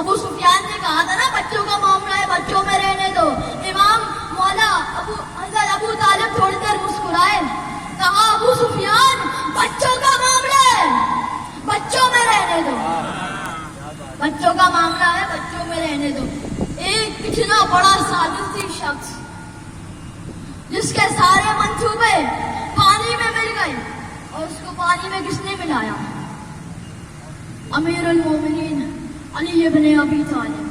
ابو سفیان نے کہا تھا نا بچوں کا معاملہ ہے, بچوں میں رہنے دو. امام مولا حضرت ابو طالب تھوڑی دیر مسکرائے, کہا ابو سفیان بچوں کا معاملہ ہے, بچوں میں رہنے دو, بچوں کا معاملہ ہے, بچوں میں رہنے دو. ایک کتنا بڑا سازشی شخص جس کے سارے منصوبے پانی میں مل گئے, اور اس کو پانی میں کس نے ملایا؟ امیر المومنین علی ابن ابی طالب.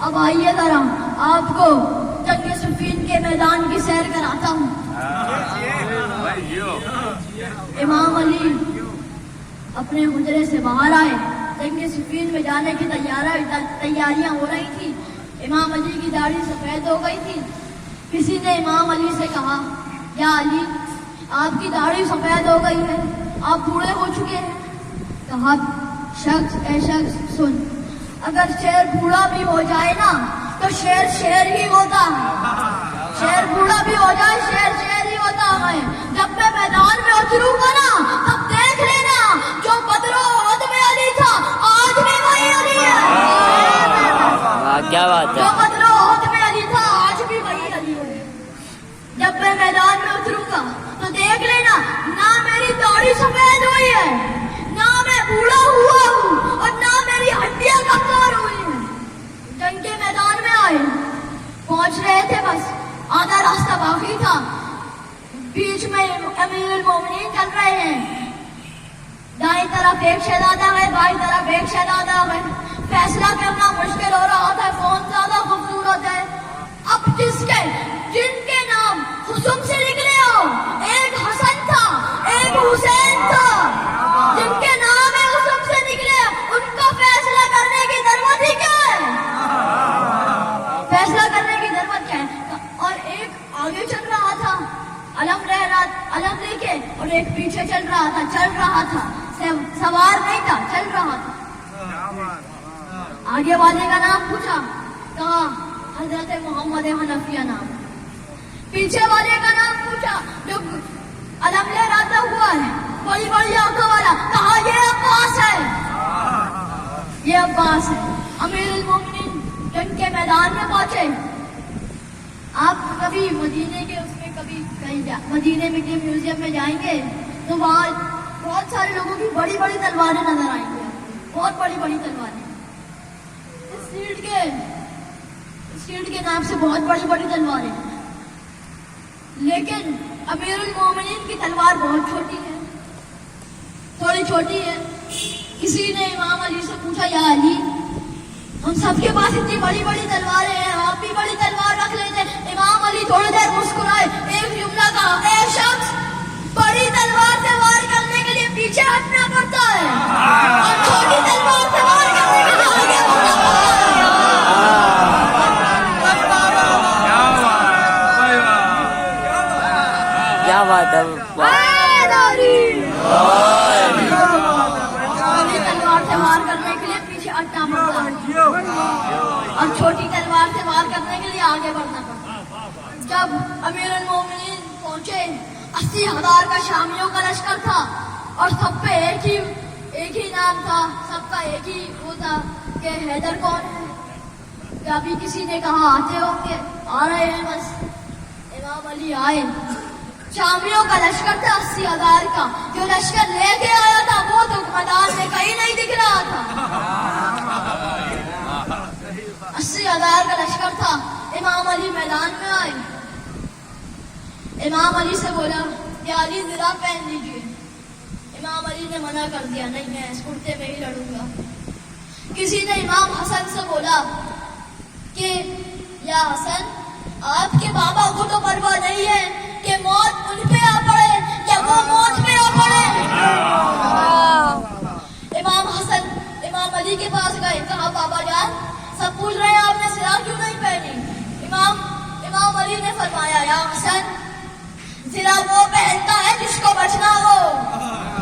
اب آئیے ذرا آپ کو جنگ صفین کے میدان کی سیر کراتا ہوں. امام علی اپنے حجرے سے باہر آئے, جنگ صفین میں جانے کی تیاریاں ہو رہی تھی. امام علی کی داڑھی سفید ہو گئی تھی. کسی نے امام علی سے کہا, یا علی آپ کی داڑھی سفید ہو گئی ہے, آپ بوڑھے ہو چکے ہیں. کہا, اے شخص سن, اگر شیر بوڑھا بھی ہو جائے نا تو شیر شیر ہی ہوتا ہے. شیر بوڑھا بھی ہو جائے شیر شیر ہی ہوتا ہے. جب میں میدان میں اتروں گا نا تب دیکھ لینا, جو بدر و احد میں علی تھا آج بھی وہی علی ہے. کیا بات ہے, جو بدر و احد میں علی تھا آج بھی وہی علی ہے. جب میں میدان میں اتروں گا تو دیکھ لینا, نہ میری داڑھی سفید ہوئی ہے, نہ میں بوڑھا ہوا ہوں, اور نہ میری ہڈیاں کمزور ہوئی ہیں. جنگ کے میدان میں آئے, پہنچ رہے تھے, بس آدھا راستہ باقی تھا. بیچ میں امیر المومنین چل رہے ہیں, دائیں طرف ایک شہزادہ ہے, بائیں طرف ایک شہزادہ ہے. فیصلہ کرنا مشکل ہو رہا تھا کون زیادہ خوبصورت ہے. اب جن کے نام حسن سے نکلے ہو, ایک حسن تھا ایک حسین تھا. جن کے نام حسن سے نکلے ان کا فیصلہ کرنے کی ضرورت ہی کیا ہے, فیصلہ کرنے کی ضرورت کیا ہے. اور ایک آگے چل رہا تھا علم لے کے, اور ایک پیچھے چل رہا تھا, سوار نہیں تھا, چل رہا تھا. آگے والے کا نام پوچھا, کہا حضرت محمد حنفیہ نام. پیچھے والے کا نام پوچھا جو علم لے رہتا ہوا ہے, بڑی بڑی آنکھوں والا, کہا یہ عباس ہے, یہ عباس ہے. امیر المومنین جنگ کے میدان میں پہنچے. آپ کبھی مدینے کے مدینے کے میوزیم میں جائیں گے تو وہاں بہت سارے لوگوں کی بڑی بڑی تلواریں نظر آئیں گی, بہت بڑی بڑی تلواریں. شیلڈ کے نام سے بہت بڑی بڑی تلواریں, لیکن امیر المومنین کی تلوار بہت چھوٹی ہے, تھوڑی چھوٹی ہے. کسی نے امام علی سے پوچھا, یا علی ہم سب کے پاس اتنی بڑی بڑی تلواریں ہیں, آپ بھی بڑی تلوار رکھ لیتے. امام علی تھوڑی دیر مسکرائے, ایک جملہ کہا, اے شخص بڑی تلوار سے وار کرنے کے لیے پیچھے ہٹنا پڑتا ہے, اور چھوٹی تلوار سے وار کرنے کے لیے آگے بڑھنا پڑتا ہے. کیا بات ہے, تلوار سے وار کرنے کے لیے پیچھے ہٹنا پڑتا ہے, اور چھوٹی تلوار سے وار کرنے کے لیے آگے بڑھنا پڑتا ہے. جب امیر المومنین پہنچے, 80,000 کا شامیوں کا لشکر تھا, اور سب پہ ایک ہی نام تھا, سب کا ایک ہی وہ تھا کہ حیدر کون ہے. ابھی کسی نے کہا آتے ہوں گے, آ رہے ہیں بس. امام علی آئے, شامیوں کا لشکر تھا 80,000 کا, جو لشکر لے کے آیا تھا وہ تو میدان میں کہیں نہیں دکھ رہا تھا. 80,000 کا لشکر تھا. امام علی میدان میں آئے, امام علی سے بولا, یا علی ذرا پہن لیجیے. امام علی نے منع کر دیا, نہیں میں اس کرتے میں ہی لڑوں گا. کسی نے امام حسن سے بولا کہ یا حسن آپ کے بابا کو تو پرواہ نہیں ہے کہ موت ان پہ آ پڑے یا وہ موت پہ آ پڑے. امام حسن امام علی کے پاس گئے, کہا بابا جان سب پوچھ رہے ہیں آپ نے سرا کیوں نہیں پہنی. امام علی نے فرمایا, یا حسن سرا وہ پہنتا ہے جس کو بچنا ہو,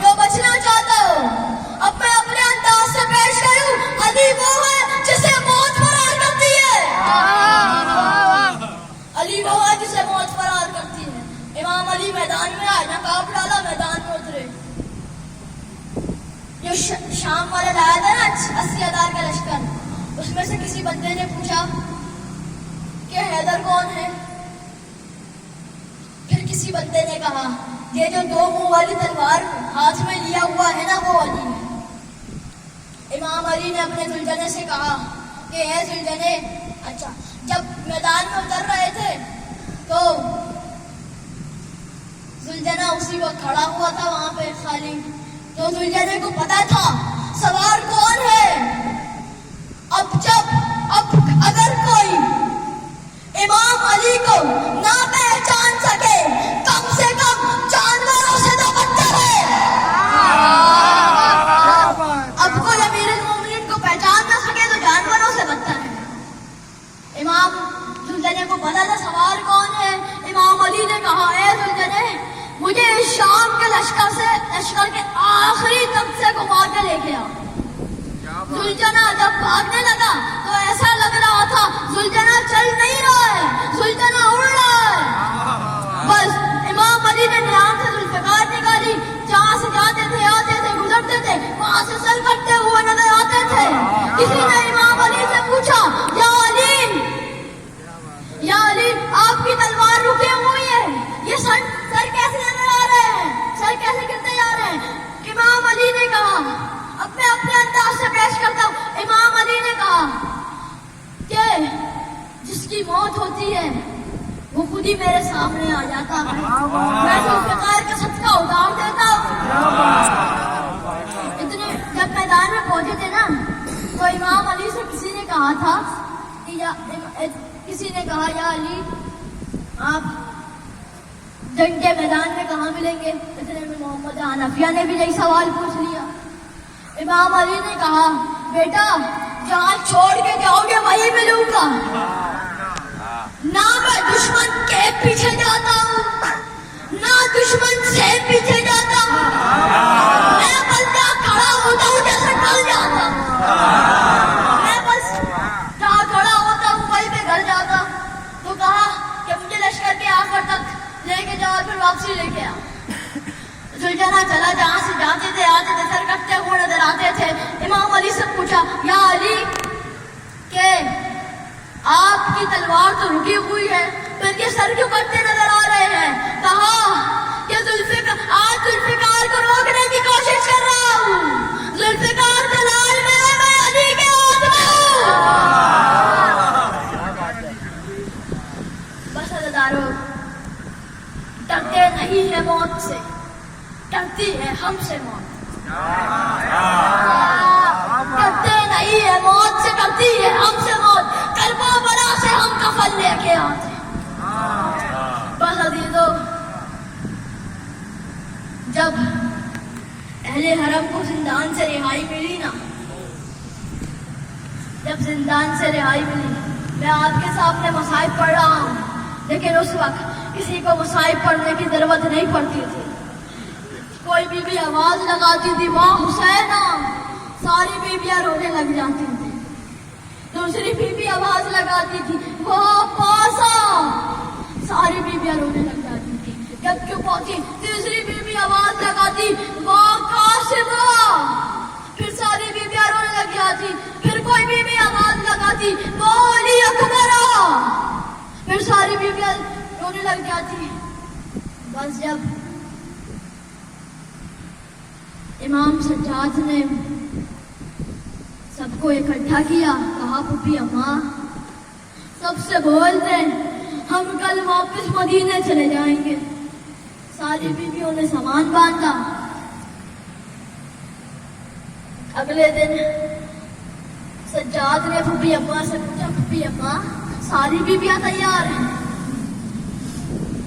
جو بچنا چاہتا ہو. اب میں اپنے انداز سے پیش کروں, علی وہ ہے جسے موت فرار کرتی ہے, علی وہ ہے جسے موت فرار کرتی ہے. امام علی میدان میں آئے, نقاب ڈالا, میدان میں اترے. جو شام والے لایا تھا نا 80,000 کا لشکر, اس میں سے کسی بندے نے پوچھا کہ حیدر کون ہے؟ پھر کسی بندے نے کہا یہ جو دو منہ والی تلوار ہاتھ میں لیا ہوا ہے نا وہ علی ہے۔ امام علی نے اپنے زلجنے سے کہا کہ اے زلجنے، اچھا جب میدان میں اتر رہے تھے تو زلجنا اسی وقت کھڑا ہوا تھا وہاں پہ خالی، تو زلجنے کو پتا تھا سوار کون ہے۔ اب اگر کوئی امام علی کو نہ پہچان سکے کم سے کم جانوروں سے تو بدتر ہے۔ اب کوئی امیر المومنین کو پہچان نہ سکے تو جانوروں سے بدتر ہے۔ امام زلجنے کو پتا تھا سوار کون ہے۔ امام علی نے کہا اے زلجنے، مجھے اس شام کے لشکر کے آخری طبقے کو مار کے لے کے آؤ۔ زلجنا جب بھاگنے لگا تو ایسا لگ رہا تھا زلجنا چل نہیں رہا ہے، زلجنا اڑ رہا ہے۔ بس امام علی نے نیام سے ذوالفقار نکالی، جہاں سے جاتے تھے آتے تھے گزرتے تھے وہاں سے سر کٹتے ہوئے نظر آتے تھے۔ کسی نے امام علی سے پوچھا یا علی آپ کی تلوار رکی ہوئی ہے، یہ سر کیسے نظر آ رہے ہیں، سر کیسے گرتے جا رہے ہیں؟ امام علی نے کہا، اپنے انداز سے پیش کرتا ہوں، امام علی نے کہا کہ جس کی موت ہوتی ہے وہ خود ہی میرے سامنے آ جاتا ہے، میں ذوالفقار کا صدقہ اتار دیتا ہوں۔ اتنے جب میدان میں پہنچے تھے نا تو امام علی سے کسی نے کہا تھا کہ کسی نے کہا یا علی آپ جنگ کے میدان میں کہاں ملیں گے؟ اتنے میں محمد حنفیہ نے بھی یہی سوال پوچھ لیا۔ امام علی نے کہا بیٹا جہاں چھوڑ کے جاؤ گے وہی ملوں گا، نہ میں دشمن کے پیچھے جاتا ہوں نہ دشمن سے پیچھے جاتا ہوں، میں بندہ کھڑا ہوتا ہوں جیسے ڈل جاتا ہوں، میں بس جہاں کھڑا ہوتا ہوں وہیں پہ گھر جاتا ہوں۔ تو کہا کہ مجھے لشکر کے آخر تک لے کے جاؤ اور پھر واپسی لے کے آؤ۔ زلجنا چلا، جہاں سے جاتے تھے آتے تھے سر کٹتے ہوئے نظر آتے تھے۔ امام علی سے پوچھا یا علی کہ آپ کی تلوار تو رکی ہوئی ہے پھر یہ سر کیوں کٹتے نظر آ رہے ہیں؟ کہا کہ آج ذوالفقار کو روکنے کی کوشش کر رہا ہوں، ذوالفقار دلال میں علی کے ہاتھ میں ہوں۔ بس عزیزارو، ڈرتے نہیں ہے موت سے، ڈرتی ہے ہم سے موت، ڈرتے نہیں ہے موت سے، ڈرتی ہے ہم سے موت، کربلا سے ہم کفن لے کے آتے۔ بس عزیزو، جب اہل حرم کو زندان سے رہائی ملی نا، جب زندان سے رہائی ملی، میں آپ کے سامنے مصائب پڑھ رہا ہوں لیکن اس وقت کسی کو مصائب پڑھنے کی ضرورت نہیں پڑتی تھی۔ کوئی بی آواز لگاتی تھی ماں حسینہ، ساری بیویاں رونے لگ جاتی تھی۔ دوسری بیوی آواز لگاتی تھی ماں پاسا، ساری بیویاں رونے لگ جاتی تھی۔ جب چپ ہوتی تیسری بیوی آواز لگاتی ماں قاسمہ، پھر ساری بیویاں رونے لگ جاتی۔ پھر کوئی بیوی آواز لگاتی ماں علی اکبر، پھر ساری بیویاں رونے لگ جاتی۔ بس جب امام سجاد نے سب کو اکٹھا کیا، کہا پھوپھی اماں سب سے بول دیں ہم کل واپس مدینے چلے جائیں گے۔ ساری بیویوں نے سامان باندھا۔ اگلے دن سجاد نے پھوپھی اماں سے پوچھا پھوپھی اماں ساری بیویاں تیار ہیں؟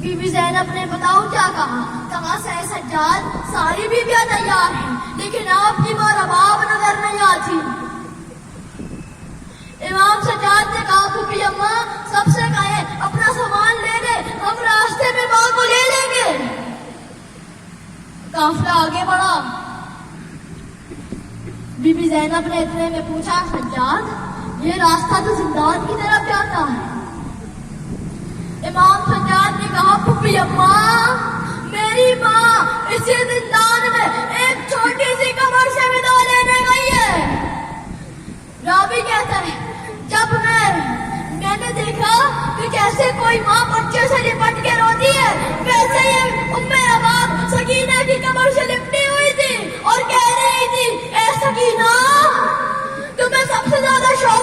بی بی زینب نے بتاؤ کیا کہا؟ کہا سجاد ساری بیویاں تیار ہیں لیکن آپ کی ماں رباب نظر نہیں آتی۔ امام سجاد نے کہا پھوپھی اماں سب سے کہیں اپنا سامان لے لے، ہم راستے میں ماں کو لے لیں گے۔ قافلہ آگے بڑھا۔ بی بی زینب نے اتنے میں پوچھا سجاد یہ راستہ تو زندان کی طرف جاتا ہے۔ امام سجاد نے کہا پھوپھی اماں میری ماں اسی زندان میں ایک چھوٹی سی قبر سے ودا لینے گئی ہے۔ راوی کہتا ہے دیکھا کہ جیسے کوئی ماں بچے سے لپٹ کے روتی ہے، ویسے ہی ام عباب سکینہ کی کمر سے لپٹی ہوئی تھی اور کہہ رہی تھی، اے سکینہ، تمہیں سب سے زیادہ شوق